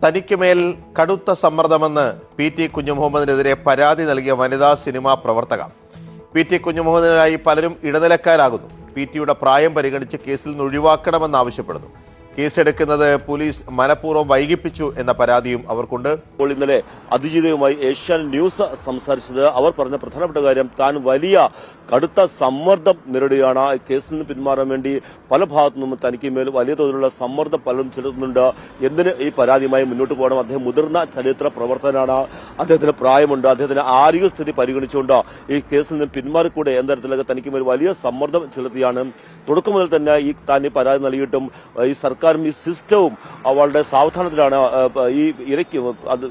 തനിക്കുമേൽ കടുത്ത സമ്മർദ്ദമെന്ന് PT കുഞ്ഞുമുഹമ്മദിനെതിരെ പരാതി നൽകിയ വനിതാ സിനിമാ പ്രവർത്തക. PT കുഞ്ഞുമുഹമ്മദിനായി പലരും ഇടനിലക്കാരാകുന്നു. PT പ്രായം പരിഗണിച്ച് കേസിൽ നിന്ന് ഒഴിവാക്കണമെന്നാവശ്യപ്പെടുന്നു. കേസെടുക്കുന്നത് പോലീസ് മനഃപൂർവ്വം വൈകിപ്പിച്ചു എന്ന പരാതിയും അവർക്കുണ്ട്. ഇന്നലെ അതിജീവിതയുമായി ഏഷ്യാനെറ്റ് ന്യൂസ് സംസാരിച്ചത് അവർ പറഞ്ഞ പ്രധാനപ്പെട്ട കാര്യം, താൻ വലിയ കടുത്ത സമ്മർദ്ദം നേരിടുകയാണ്. കേസിൽ നിന്ന് പിന്മാറാൻ വേണ്ടി പല ഭാഗത്തു നിന്നും തനിക്ക് മേൽ വലിയ തോതിലുള്ള സമ്മർദ്ദം പലരും ചെലുത്തുന്നുണ്ട്. എന്തിന് ഈ പരാതിയുമായി മുന്നോട്ട് പോകണം? അദ്ദേഹം മുതിർന്ന ചരിത്ര പ്രവർത്തകനാണ്, അദ്ദേഹത്തിന് പ്രായമുണ്ട്, അദ്ദേഹത്തിന് ആരോഗ്യസ്ഥിതി പരിഗണിച്ചുകൊണ്ട് ഈ കേസിൽ നിന്ന് പിന്മാറിക്കൂടെ എന്ന തരത്തിലൊക്കെ തനിക്ക് മേൽ വലിയ സമ്മർദ്ദം ചെലുത്തിയാണ്. തുടക്കം മുതൽ തന്നെ താൻ ഈ പരാതി നൽകിയിട്ടും ഈ സർക്കാരും ഈ സിസ്റ്റവും വളരെ സാവധാനത്തിലാണ് ഈ ഇരയ്ക്ക് അത്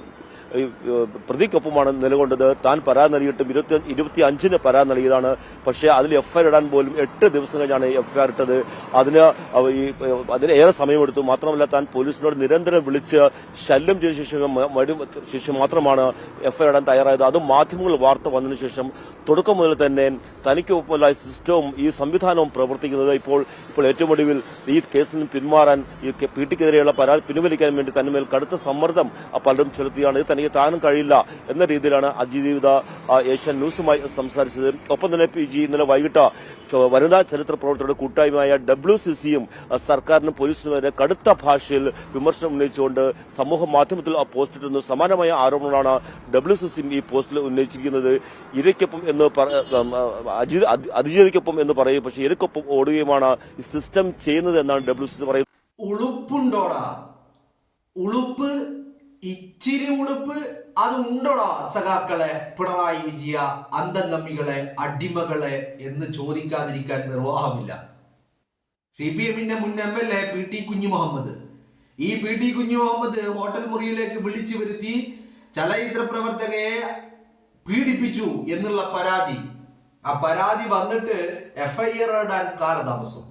പ്രതിക്കൊപ്പമാണ് നിലകൊണ്ടത്. താൻ പരാതി നൽകിയിട്ടും 25-ന് പരാതി നൽകിയതാണ്. പക്ഷേ അതിൽ FIR ഇടാൻ പോലും 8 ദിവസം കഴിഞ്ഞാണ് FIR ഇട്ടത്. അതിന് ഏറെ സമയമെടുത്തു. മാത്രമല്ല, താൻ പോലീസിനോട് നിരന്തരം വിളിച്ച് ശല്യം ചെയ്ത ശേഷം മാത്രമാണ് FIR ഇടാൻ തയ്യാറായത്. അതും മാധ്യമങ്ങൾ വാർത്ത വന്നതിന് ശേഷം. തുടക്കം മുതൽ തന്നെ തനിക്കൊപ്പമുള്ള സിസ്റ്റവും ഈ സംവിധാനവും പ്രവർത്തിക്കുന്നത്. ഇപ്പോൾ ഏറ്റവും ഒടുവിൽ ഈ കേസിൽ നിന്ന് പിന്മാറാൻ, ഈ PT-ക്കെതിരെയുള്ള പരാതി പിൻവലിക്കാൻ വേണ്ടി തന്മേൽ കടുത്ത സമ്മർദ്ദം പലരും ചെലുത്തിയാണ്. തനിക്ക് താനും കഴിയില്ല എന്ന രീതിയിലാണ് അതിജീവിത ഏഷ്യാനെറ്റ് ന്യൂസുമായി സംസാരിച്ചത്. ഒപ്പം തന്നെ PG ഇന്നലെ വൈകിട്ട് വനിതാ ചരിത്ര പ്രവർത്തകരുടെ കൂട്ടായ്മയായ WCCയും സർക്കാരിനും പോലീസിനും വരെ കടുത്ത ഭാഷയിൽ വിമർശനം ഉന്നയിച്ചുകൊണ്ട് സമൂഹ മാധ്യമത്തിൽ പോസ്റ്റിട്ടിരുന്നു. സമാനമായ ആരോപണങ്ങളാണ് WCCയും ഈ പോസ്റ്റിൽ ഉന്നയിച്ചിരിക്കുന്നത്. ഇരയ്ക്കൊപ്പം എന്ന് അതിജീവിക്കൊപ്പം എന്ന് പറയും, പക്ഷേ ഇരയ്ക്കൊപ്പം ഓടുകയുമാണ് ഈ സിസ്റ്റം ചെയ്യുന്നത് എന്നാണ് WCC പറയുന്നത്. ഉളുപ്പുണ്ടോടാ? ഉളുപ്പ്, ഇച്ചിരി ഉളുപ്പ് അത് ഉണ്ടോടാ സഖാക്കളെ? പിണറായി വിജയ അന്തംഗമ്മികളെ, അടിമകളെ എന്ന് ചോദിക്കാതിരിക്കാൻ നിർവാഹമില്ല. CPM-ന്റെ മുൻ MLA PT കുഞ്ഞുമുഹമ്മദ്, ഈ PT കുഞ്ഞുമുഹമ്മദ് ഹോട്ടൽ മുറിയിലേക്ക് വിളിച്ചു വരുത്തി ചലച്ചിത്ര പ്രവർത്തകയെ പീഡിപ്പിച്ചു എന്നുള്ള പരാതി. ആ പരാതി വന്നിട്ട് FIR ഇടാൻ കാലതാമസം.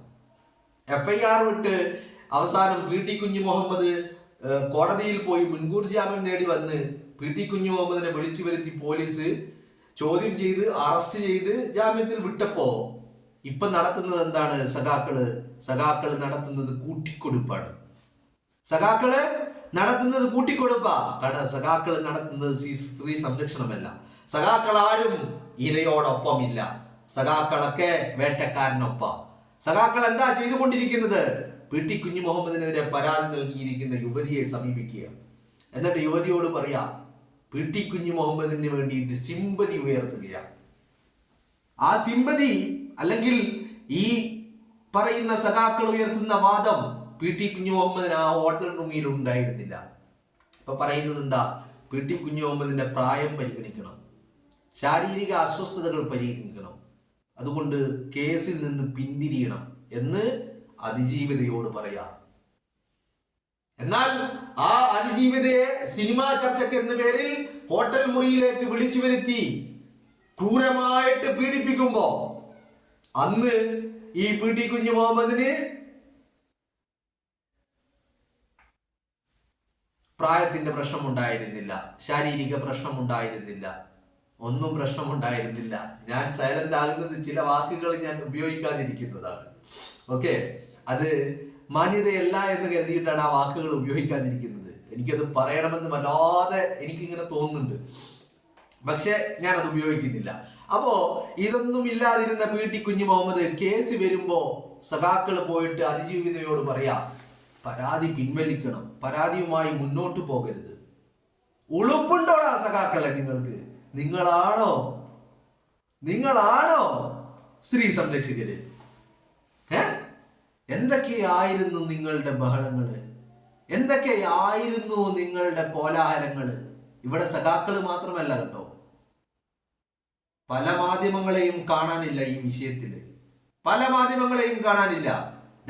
FIR വിട്ട് അവസാനം PT കുഞ്ഞുമുഹമ്മദ് കോടതിയിൽ പോയി മുൻകൂർ ജാമ്യം നേടി വന്ന് PT കുഞ്ഞുമുഹമ്മദിനെ വിളിച്ചു വരുത്തി പോലീസ് ചോദ്യം ചെയ്ത് അറസ്റ്റ് ചെയ്ത് ജാമ്യത്തിൽ വിട്ടപ്പോ ഇപ്പൊ നടത്തുന്നത് എന്താണ്? സഖാക്കള് നടത്തുന്നത് കൂട്ടിക്കൊടുപ്പാണ്. സഖാക്കള് നടത്തുന്നത് കൂട്ടിക്കൊടുപ്പാ. സഖാക്കള് നടത്തുന്നത് സ്ത്രീ സംരക്ഷണമല്ല. സഖാക്കൾ ആരും ഇരയോടൊപ്പമില്ല. സഖാക്കളൊക്കെ വേട്ടക്കാരനൊപ്പം. സഖാക്കൾ എന്താ ചെയ്തുകൊണ്ടിരിക്കുന്നത്? PT കുഞ്ഞുമുഹമ്മദിനെതിരെ പരാതി നൽകിയിരിക്കുന്ന യുവതിയെ സമീപിക്കുക, എന്നിട്ട് യുവതിയോട് പറയാ PT കുഞ്ഞുമുഹമ്മദിന് വേണ്ടിയിട്ട് സിമ്പതി ഉയർത്തുകയാണ്. ആ സിമ്പതി അല്ലെങ്കിൽ ഈ പറയുന്ന സഖാക്കൾ ഉയർത്തുന്ന വാദം PT കുഞ്ഞുമുഹമ്മദിന് ആ ഹോട്ടൽ റൂമിൽ ഉണ്ടായിരുന്നില്ല. ഇപ്പൊ പറയുന്നത് എന്താ? PT കുഞ്ഞുമുഹമ്മദിന്റെ പ്രായം പരിഗണിക്കണം, ശാരീരിക അസ്വസ്ഥതകൾ പരിഗണിക്കണം, അതുകൊണ്ട് കേസിൽ നിന്ന് പിന്തിരിയണം എന്ന് അതിജീവിതയോട് പറയാം. എന്നാൽ ആ അതിജീവിതയെ സിനിമാ ചർച്ചയ്ക്ക് എന്ന പേരിൽ ഹോട്ടൽ മുറിയിലേക്ക് വിളിച്ചു വരുത്തി ക്രൂരമായിട്ട് പീഡിപ്പിക്കുമ്പോ അന്ന് ഈ PT കുഞ്ഞുമുഹമ്മദിന് പ്രായത്തിന്റെ പ്രശ്നമുണ്ടായിരുന്നില്ല, ശാരീരിക പ്രശ്നമുണ്ടായിരുന്നില്ല, ഒന്നും പ്രശ്നമുണ്ടായിരുന്നില്ല. ഞാൻ സൈലന്റ് ആകുന്നത് ചില വാക്കുകൾ ഞാൻ ഉപയോഗിക്കാതിരിക്കുന്നതാണ്. ഓക്കെ, അത് മാന്യതയല്ല എന്ന് കരുതിയിട്ടാണ് ആ വാക്കുകൾ ഉപയോഗിക്കാതിരിക്കുന്നത്. എനിക്കത് പറയണമെന്ന് വല്ലാതെ എനിക്കിങ്ങനെ തോന്നുന്നുണ്ട്, പക്ഷെ ഞാനത് ഉപയോഗിക്കുന്നില്ല. അപ്പോ ഇതൊന്നും ഇല്ലാതിരുന്ന PT കുഞ്ഞുമുഹമ്മദ് കേസ് വരുമ്പോ സഖാക്കൾ പോയിട്ട് അതിജീവിതയോട് പറയാ പരാതി പിൻവലിക്കണം, പരാതിയുമായി മുന്നോട്ട് പോകരുത്. ഉളുപ്പുണ്ടോടാ സഖാക്കളെ നിങ്ങൾക്ക്? നിങ്ങളാണോ സ്ത്രീ സംരക്ഷകര്? എന്തൊക്കെയായിരുന്നു നിങ്ങളുടെ ബഹളങ്ങള്? എന്തൊക്കെയായിരുന്നു നിങ്ങളുടെ കോലാഹലങ്ങള്? ഇവിടെ സഖാക്കള് മാത്രമല്ല കേട്ടോ, പല മാധ്യമങ്ങളെയും കാണാനില്ല ഈ വിഷയത്തില്. പല മാധ്യമങ്ങളെയും കാണാനില്ല.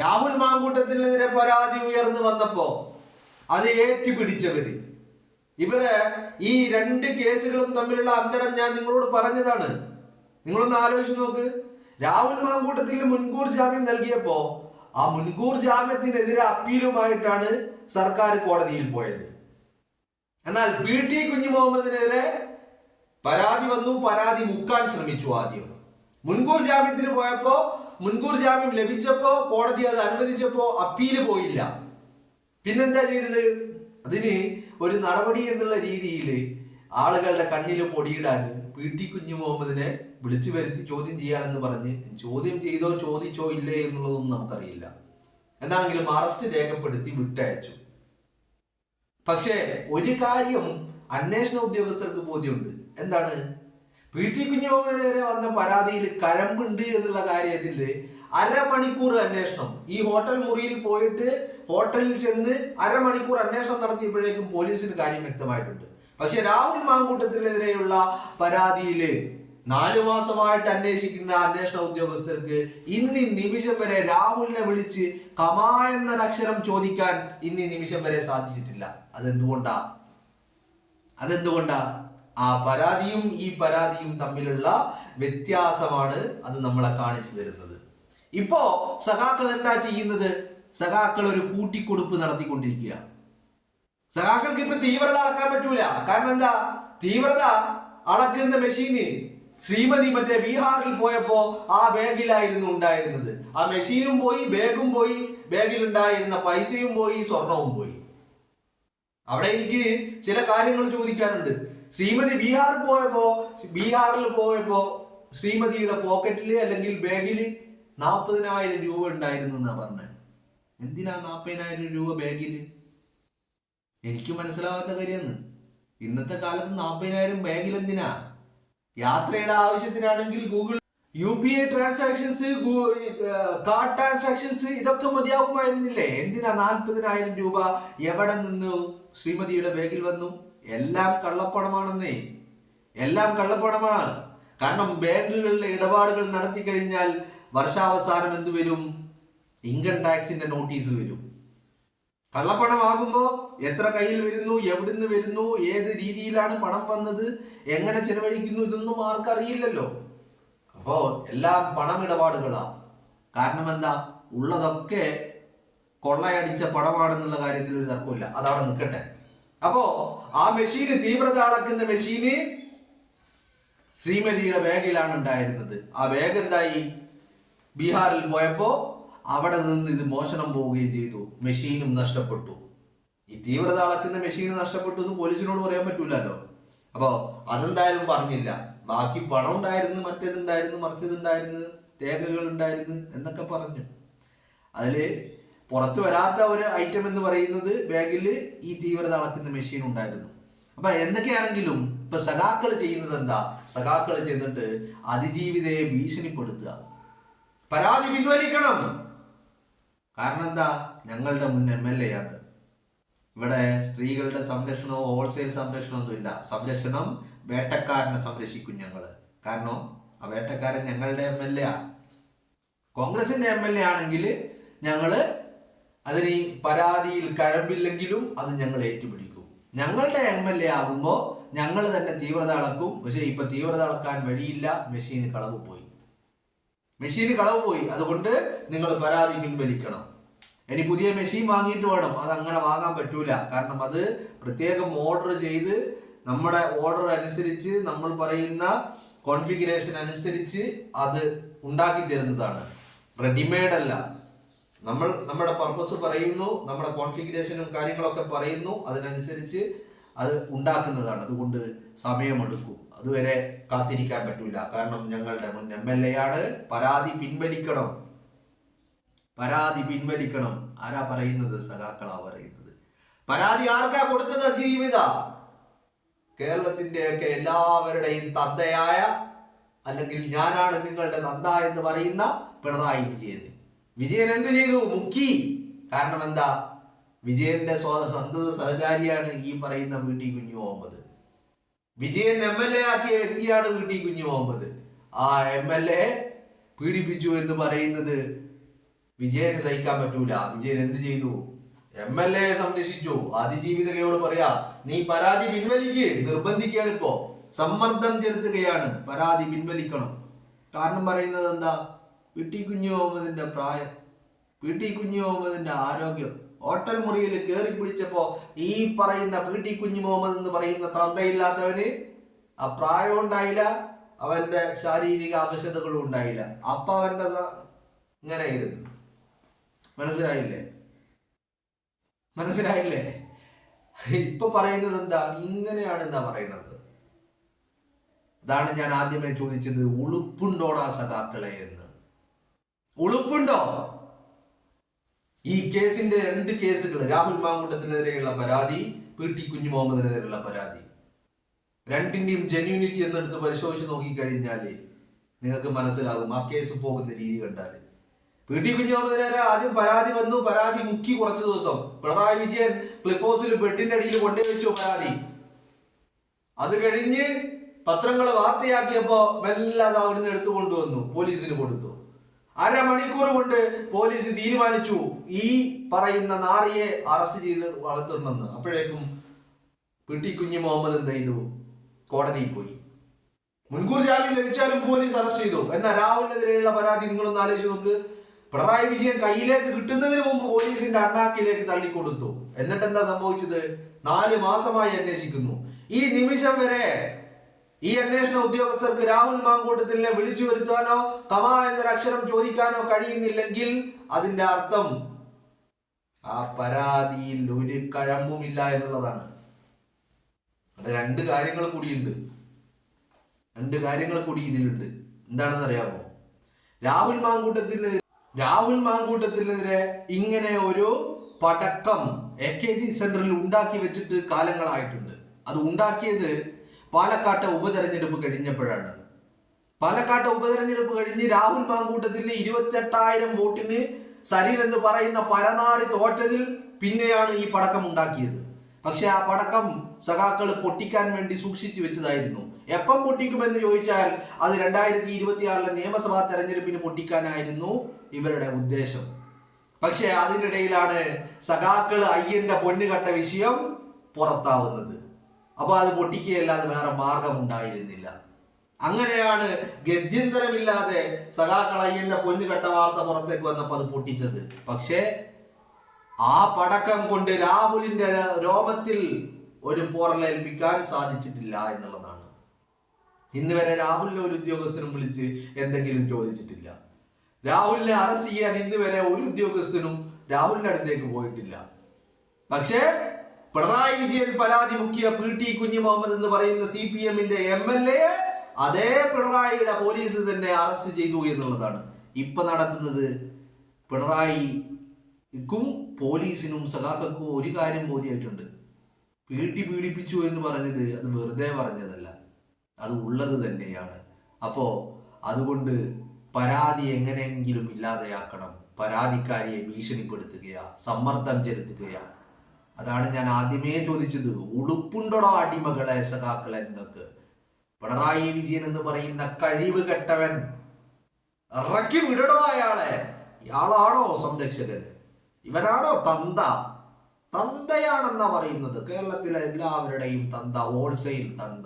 രാഹുൽ മാങ്കൂട്ടത്തിനെതിരെ പരാതി ഉയർന്നു വന്നപ്പോ അത് ഏറ്റുപിടിച്ചവര്, ഇവരെ ഈ 2 കേസുകളും തമ്മിലുള്ള അന്തരം ഞാൻ നിങ്ങളോട് പറഞ്ഞതാണ്. നിങ്ങളൊന്ന് ആലോചിച്ച് നോക്ക്. രാഹുൽ മാങ്കൂട്ടത്തിൽ മുൻകൂർ ജാമ്യം നൽകിയപ്പോ ആ മുൻകൂർ ജാമ്യത്തിനെതിരെ അപ്പീലുമായിട്ടാണ് സർക്കാർ കോടതിയിൽ പോയത്. എന്നാൽ PT കുഞ്ഞുമുഹമ്മദിനെതിരെ പരാതി വന്നു, പരാതി മുക്കാൻ ശ്രമിച്ചു. ആദ്യം മുൻകൂർ ജാമ്യത്തിന് പോയപ്പോ, മുൻകൂർ ജാമ്യം ലഭിച്ചപ്പോ കോടതി അത് അനുവദിച്ചപ്പോ അപ്പീല് പോയില്ല. പിന്നെന്താ ചെയ്തത്? അതിന് ഒരു നടപടി എന്നുള്ള രീതിയിൽ ആളുകളുടെ കണ്ണിൽ പൊടിയിടാൻ PT കുഞ്ഞു മുഹമ്മദിനെ വിളിച്ചു വരുത്തി ചോദ്യം ചെയ്യാനെന്ന് പറഞ്ഞ് ചോദ്യം ചെയ്തോ ചോദിച്ചോ ഇല്ലേ എന്നുള്ളതൊന്നും നമുക്കറിയില്ല. എന്താണെങ്കിലും അറസ്റ്റ് രേഖപ്പെടുത്തി വിട്ടയച്ചു. പക്ഷേ ഒരു കാര്യം അന്വേഷണ ഉദ്യോഗസ്ഥർക്ക് ബോധ്യമുണ്ട്. എന്താണ്? PT കുഞ്ഞു മുഹമ്മദിനെതിരെ വന്ന പരാതിയിൽ കഴമ്പുണ്ട് എന്നുള്ള കാര്യത്തിൽ അരമണിക്കൂർ അന്വേഷണം, ഈ ഹോട്ടൽ മുറിയിൽ പോയിട്ട് ഹോട്ടലിൽ ചെന്ന് അരമണിക്കൂർ അന്വേഷണം നടത്തിയപ്പോഴേക്കും പോലീസിന് കാര്യം വ്യക്തമായിട്ടുണ്ട്. പക്ഷെ രാഹുൽ മാങ്കൂട്ടത്തിനെതിരെയുള്ള പരാതിയില് 4 മാസമായിട്ട് അന്വേഷിക്കുന്ന അന്വേഷണ ഉദ്യോഗസ്ഥർക്ക് ഇന്ന് നിമിഷം വരെ രാഹുലിനെ വിളിച്ച് കമാ എന്നൊരക്ഷരം ചോദിക്കാൻ ഇന്ന് നിമിഷം വരെ സാധിച്ചിട്ടില്ല. അതെന്തുകൊണ്ടാ? ആ പരാതിയും ഈ പരാതിയും തമ്മിലുള്ള വ്യത്യാസമാണ് അത് നമ്മളെ കാണിച്ചു തരുന്നത്. ഇപ്പോ സഖാക്കൾ എന്താ ചെയ്യുന്നത്? സഖാക്കൾ ഒരു കൂട്ടിക്കൊടുപ്പ് നടത്തിക്കൊണ്ടിരിക്കുക. സഖാക്കൾക്ക് ഇപ്പൊ തീവ്രത അളക്കാൻ പറ്റൂല. കാരണം എന്താ? തീവ്രത അളക്കുന്ന മെഷീന് ശ്രീമതി മറ്റേ ബീഹാറിൽ പോയപ്പോ ആ ബാഗിലായിരുന്നു ഉണ്ടായിരുന്നത്. ആ മെഷീനും പോയി, ബാഗും പോയി, ബാഗിൽ ഉണ്ടായിരുന്ന പൈസയും പോയി, സ്വർണവും പോയി. അവിടെ എനിക്ക് ചില കാര്യങ്ങൾ ചോദിക്കാനുണ്ട്. ശ്രീമതി ബീഹാറിൽ പോയപ്പോ ശ്രീമതിയുടെ പോക്കറ്റില് അല്ലെങ്കിൽ ബാഗില് 40,000 രൂപ ഉണ്ടായിരുന്നു എന്നാ പറഞ്ഞത്. എന്തിനാ 40,000 രൂപ ബാഗില്? എനിക്ക് മനസ്സിലാവാത്ത കാര്യമാണ്. ഇന്നത്തെ കാലത്ത് 40,000 ബാഗിൽ എന്തിനാ? യാത്രയുടെ ആവശ്യത്തിനാണെങ്കിൽ Google UPI transactions, card transactions ഇതൊക്കെ മതിയാകുമായിരുന്നില്ലേ? എന്തിനാ 40,000 രൂപ എവിടെ നിന്ന് ശ്രീമതിയുടെ ബാഗിൽ വന്നു? എല്ലാം കള്ളപ്പണമാണെന്നേ, എല്ലാം കള്ളപ്പണമാണ്. കാരണം ബാങ്കുകളിലെ ഇടപാടുകൾ നടത്തി കഴിഞ്ഞാൽ വർഷാവസാനം എന്ത് വരും? ഇൻകം ടാക്സിന്റെ നോട്ടീസ് വരും. കള്ളപ്പണമാകുമ്പോ എത്ര കയ്യിൽ വരുന്നു, എവിടുന്ന് വരുന്നു, ഏത് രീതിയിലാണ് പണം വന്നത്, എങ്ങനെ ചെലവഴിക്കുന്നു, ഇതൊന്നും ആർക്കറിയില്ലല്ലോ. അപ്പോ എല്ലാം പണമിടപാടുകളാ. കാരണം എന്താ? ഉള്ളതൊക്കെ കൊള്ളയടിച്ച പണമാണെന്നുള്ള കാര്യത്തിൽ ഒരു തർക്കമില്ല. അതവിടെ നിൽക്കട്ടെ. അപ്പോ ആ മെഷീന്, തീവ്രത അളക്കുന്ന മെഷീന് ശ്രീമതിയുടെ ബാഗിലാണ് ഉണ്ടായിരുന്നത്. ആ ബാഗ് എന്തായി? ബീഹാറിൽ പോയപ്പോ അവിടെ നിന്ന് ഇത് മോഷണം പോവുകയും ചെയ്തു. മെഷീനും നഷ്ടപ്പെട്ടു. ഈ തീവ്രത അളക്കുന്ന മെഷീൻ നഷ്ടപ്പെട്ടു എന്ന് പോലീസിനോട് പറയാൻ പറ്റൂലല്ലോ. അപ്പോ അതെന്തായാലും പറഞ്ഞില്ല. ബാക്കി പണം ഉണ്ടായിരുന്നു, മറ്റേതുണ്ടായിരുന്നു, മറിച്ചതുണ്ടായിരുന്നു, രേഖകൾ ഉണ്ടായിരുന്നു എന്നൊക്കെ പറഞ്ഞു. അതില് പുറത്തു വരാത്ത ഒരു ഐറ്റം എന്ന് പറയുന്നത് ബാഗിൽ ഈ തീവ്രത അളക്കുന്ന മെഷീൻ ഉണ്ടായിരുന്നു. അപ്പൊ എന്തൊക്കെയാണെങ്കിലും ഇപ്പൊ സഖാക്കൾ ചെയ്യുന്നത് എന്താ? സഖാക്കൾ ചെന്നിട്ട് അതിജീവിതയെ ഭീഷണിപ്പെടുത്തുക, പരാതി പിൻവലിക്കണം. കാരണം എന്താ? ഞങ്ങളുടെ മുൻ MLA ആണ്. ഇവിടെ സ്ത്രീകളുടെ സംരക്ഷണമോ ഹോൾസെയിൽ സംരക്ഷണമൊന്നുമില്ല. സംരക്ഷണം വേട്ടക്കാരനെ സംരക്ഷിക്കും ഞങ്ങള്. കാരണം ആ വേട്ടക്കാരൻ ഞങ്ങളുടെ MLA ആണ്. കോൺഗ്രസിന്റെ MLA ആണെങ്കിൽ ഞങ്ങള് അതിന് പരാതിയിൽ കഴമ്പില്ലെങ്കിലും അത് ഞങ്ങൾ ഏറ്റുപിടിക്കും. ഞങ്ങളുടെ MLA ആകുമ്പോൾ ഞങ്ങൾ തന്നെ തീവ്രത അളക്കും. പക്ഷെ ഇപ്പൊ തീവ്രത അളക്കാൻ വഴിയില്ല. മെഷീന് കളവ് പോയി. അതുകൊണ്ട് നിങ്ങൾ പരാതി പിൻവലിക്കണം. ഇനി പുതിയ മെഷീൻ വാങ്ങിയിട്ട് വേണം. അത് അങ്ങനെ വാങ്ങാൻ പറ്റൂല. കാരണം അത് പ്രത്യേകം ഓർഡർ ചെയ്ത് നമ്മുടെ ഓർഡർ അനുസരിച്ച്, നമ്മൾ പറയുന്ന കോൺഫിഗറേഷൻ അനുസരിച്ച് അത് ഉണ്ടാക്കി തരുന്നതാണ്. റെഡിമെയ്ഡ് അല്ല. നമ്മുടെ പർപ്പസ് പറയുന്നു, നമ്മുടെ കോൺഫിഗറേഷനും കാര്യങ്ങളൊക്കെ പറയുന്നു, അതിനനുസരിച്ച് അത് ഉണ്ടാക്കുന്നതാണ്. അതുകൊണ്ട് സമയമെടുക്കും. അതുവരെ കാത്തിരിക്കാൻ പറ്റൂല. കാരണം ഞങ്ങളുടെ മുൻ MLA ആണ്. പരാതി പിൻവലിക്കണം. ആരാ പറയുന്നത്? സഖാക്കളാ പറയുന്നത്. പരാതി ആർക്കാ കൊടുത്തത്? ജീവിത കേരളത്തിന്റെയൊക്കെ എല്ലാവരുടെയും തന്തയായ, അല്ലെങ്കിൽ ഞാനാണ് നിങ്ങളുടെ തന്ത എന്ന് പറയുന്ന പിണറായി വിജയൻ എന്ത് ചെയ്തു? മുക്കി. കാരണം എന്താ? വിജയന്റെ സന്തത സഹചാരിയാണ് ഈ പറയുന്ന PT കുഞ്ഞു മുഹമ്മദ്. വിജയൻ MLA ആക്കിയ വ്യക്തിയാണ് PT കുഞ്ഞു മുഹമ്മദ്. ആ MLA പീഡിപ്പിച്ചു എന്ന് പറയുന്നത് വിജയന് സഹിക്കാൻ പറ്റൂല. വിജയൻ എന്ത് ചെയ്തു? MLA സംരക്ഷിച്ചു. അതിജീവിതയോട് പറയാ, നീ പരാതി പിൻവലിക്ക്. നിർബന്ധിക്കുകയാണ്. ഇപ്പോ സമ്മർദ്ദം ചെലുത്തുകയാണ്. പരാതി പിൻവലിക്കണം. കാരണം പറയുന്നത് എന്താ? PT കുഞ്ഞു മുഹമ്മദിന്റെ പ്രായം, PT കുഞ്ഞു മുഹമ്മദിന്റെ ആരോഗ്യം. ഹോട്ടൽ മുറിയിൽ കയറി പിടിച്ചപ്പോ ഈ പറയുന്ന PT കുഞ്ഞു മുഹമ്മദ് എന്ന് പറയുന്ന തന്തയില്ലാത്തവന് ആ പ്രായം ഉണ്ടായില്ല, അവന്റെ ശാരീരിക ആവശ്യതകളും ഉണ്ടായില്ല. അപ്പൊ അവന്റെ ഇങ്ങനെ ഇരുന്നു. മനസ്സിലായില്ലേ? ഇപ്പൊ പറയുന്നത് എന്താ? ഇങ്ങനെയാണ് എന്താ പറയുന്നത്? അതാണ് ഞാൻ ആദ്യമേ ചോദിച്ചത്, ഉളുപ്പുണ്ടോടാ സഖാക്കളെ എന്ന്. ഉളുപ്പുണ്ടോ? ഈ കേസിന്റെ 2 കേസുകൾ, രാഹുൽ മാങ്കൂട്ടത്തിനെതിരെയുള്ള പരാതി, PT കുഞ്ഞുമുഹമ്മദിനെതിരെയുള്ള പരാതി, രണ്ടിന്റെയും ജെന്യൂനിറ്റി എന്നെടുത്ത് പരിശോധിച്ച് നോക്കിക്കഴിഞ്ഞാല് നിങ്ങൾക്ക് മനസ്സിലാകും ആ കേസ് പോകുന്ന രീതി കണ്ടാല്. PT കുഞ്ഞുമുഹമ്മദിനെതിരെ ആദ്യം പരാതി വന്നു, പരാതി മുക്കി കുറച്ച് ദിവസം. പിണറായി വിജയൻ ക്ലിഫ് ഹൗസിൽ ബെഡിന്റെ അടിയിൽ കൊണ്ടുവച്ചു പരാതി. അത് കഴിഞ്ഞ് പത്രങ്ങൾ വാർത്തയാക്കിയപ്പോ മെല്ലെ അത് അവിടുന്ന് എടുത്തു കൊണ്ടുവന്നു, പോലീസിന് കൊടുത്തു. 1/2 മണിക്കൂർ കൊണ്ട് പോലീസ് തീരുമാനിച്ചു ഈ പറയുന്ന നാറിയെ അറസ്റ്റ് ചെയ്ത് വളർത്തണമെന്ന്. അപ്പോഴേക്കും PT കുഞ്ഞുമുഹമ്മദ് എന്ത് ചെയ്തു? കോടതിയിൽ പോയി. മുൻകൂർ ജാമ്യം ലഭിച്ചാലും പോലീസ് അറസ്റ്റ് ചെയ്തു. എന്നാൽ രാഹുലിനെതിരെയുള്ള പരാതി നിങ്ങളൊന്ന് ആലോചിച്ച് നോക്ക്. പിണറായി വിജയൻ കയ്യിലേക്ക് കിട്ടുന്നതിന് മുമ്പ് പോലീസിന്റെ അണ്ണാക്കിലേക്ക് തള്ളിക്കൊടുത്തു. എന്നിട്ട് എന്താ സംഭവിച്ചത്? 4 മാസമായി അന്വേഷിക്കുന്നു. ഈ നിമിഷം വരെ ഈ അന്വേഷണ ഉദ്യോഗസ്ഥർക്ക് രാഹുൽ മാങ്കൂട്ടത്തിനെ വിളിച്ചു വരുത്താനോ കമ എന്നൊരക്ഷരം ചോദിക്കാനോ കഴിയുന്നില്ലെങ്കിൽ അതിന്റെ അർത്ഥം ആ പരാതിയിൽ ഒരു കഴമ്പുമില്ല എന്നുള്ളതാണ്. അവിടെ 2 കാര്യങ്ങൾ കൂടിയുണ്ട്. 2 കാര്യങ്ങൾ കൂടി ഇതിലുണ്ട്. എന്താണെന്ന് അറിയാമോ? രാഹുൽ മാങ്കൂട്ടത്തിനെതിരെ ഇങ്ങനെ ഒരു പടക്കം AKG സെന്ററിൽ ഉണ്ടാക്കി വെച്ചിട്ട് കാലങ്ങളായിട്ടുണ്ട്. അത് ഉണ്ടാക്കിയത് പാലക്കാട്ടെ ഉപതെരഞ്ഞെടുപ്പ് കഴിഞ്ഞപ്പോഴാണ്. പാലക്കാട്ടെ ഉപതെരഞ്ഞെടുപ്പ് കഴിഞ്ഞ് രാഹുൽ മാങ്കൂട്ടത്തിന് 28,000 വോട്ടിന് സരിൻ എന്ന് പറയുന്ന പരനാറി തോറ്റതിൽ പിന്നെയാണ് ഈ പടക്കം ഉണ്ടാക്കിയത്. പക്ഷെ ആ പടക്കം സഖാക്കൾ പൊട്ടിക്കാൻ വേണ്ടി സൂക്ഷിച്ചു വെച്ചതായിരുന്നു. എപ്പം പൊട്ടിക്കുമെന്ന് ചോദിച്ചാൽ അത് 2026 നിയമസഭാ തെരഞ്ഞെടുപ്പിന് പൊട്ടിക്കാനായിരുന്നു ഇവരുടെ ഉദ്ദേശം. പക്ഷെ അതിനിടയിലാണ് സഖാക്കൾ അയ്യന്റെ പൊന്നുകെട്ട വിഷയം പുറത്താവുന്നത്. അപ്പൊ അത് പൊട്ടിക്കുകയല്ലാതെ വേറെ മാർഗമുണ്ടായിരുന്നില്ല. അങ്ങനെയാണ് ഗത്യന്തരമില്ലാതെ സഖാക്കൾ അയ്യന്റെ പൊന്നുകെട്ട വാർത്ത പുറത്തേക്ക് വന്നപ്പോൾ അത് പൊട്ടിച്ചത്. പക്ഷേ ആ പടക്കം കൊണ്ട് രാഹുലിന്റെ രോമത്തിൽ ഒരു പോറലേൽപ്പിക്കാൻ സാധിച്ചിട്ടില്ല എന്നുള്ളതാണ്. ഇന്ന് വരെ രാഹുലിനെ ഒരു ഉദ്യോഗസ്ഥനും വിളിച്ച് എന്തെങ്കിലും ചോദിച്ചിട്ടില്ല. രാഹുലിനെ അറസ്റ്റ് ചെയ്യാൻ ഇന്ന് വരെ ഒരു ഉദ്യോഗസ്ഥനും രാഹുലിന്റെ അടുത്തേക്ക് പോയിട്ടില്ല. പക്ഷേ പിണറായി വിജയൻ പരാതി മുക്കിയ PT കുഞ്ഞുമുഹമ്മദ് എന്ന് പറയുന്ന CPM-ന്റെ MLA അതേ പിണറായിയുടെ പോലീസ് തന്നെ അറസ്റ്റ് ചെയ്തു എന്നുള്ളതാണ്. ഇപ്പൊ നടത്തുന്നത് പിണറായിക്കും പോലീസിനും സഖാക്കൾക്കും ഒരു കാര്യം ബോധ്യമായിട്ടുണ്ട്. PT പീഡിപ്പിച്ചു എന്ന് പറഞ്ഞത് അത് വെറുതെ പറഞ്ഞതല്ല, അത് ഉള്ളത് തന്നെയാണ്. അപ്പോ അതുകൊണ്ട് പരാതി എങ്ങനെയെങ്കിലും ഇല്ലാതെയാക്കണം. പരാതിക്കാരിയെ ഭീഷണിപ്പെടുത്തുകയാ, സമ്മർദ്ദം ചെലുത്തുകയാ. അതാണ് ഞാൻ ആദ്യമേ ചോദിച്ചത്, ഉളുപ്പുണ്ടോ അടിമകളെ സഖാക്കളെ നിങ്ങൾക്ക്? പിണറായി വിജയൻ എന്ന് പറയുന്ന കഴിവ് കെട്ടവൻ ഇറക്കി വിടടോ അയാളെ. ഇയാളാണോ സംരക്ഷകൻ? ഇവനാണോ തന്ത? തന്തയാണെന്നാ പറയുന്നത്. കേരളത്തിലെ എല്ലാവരുടെയും തന്ത, ഹോൾസെയിൽ തന്ത.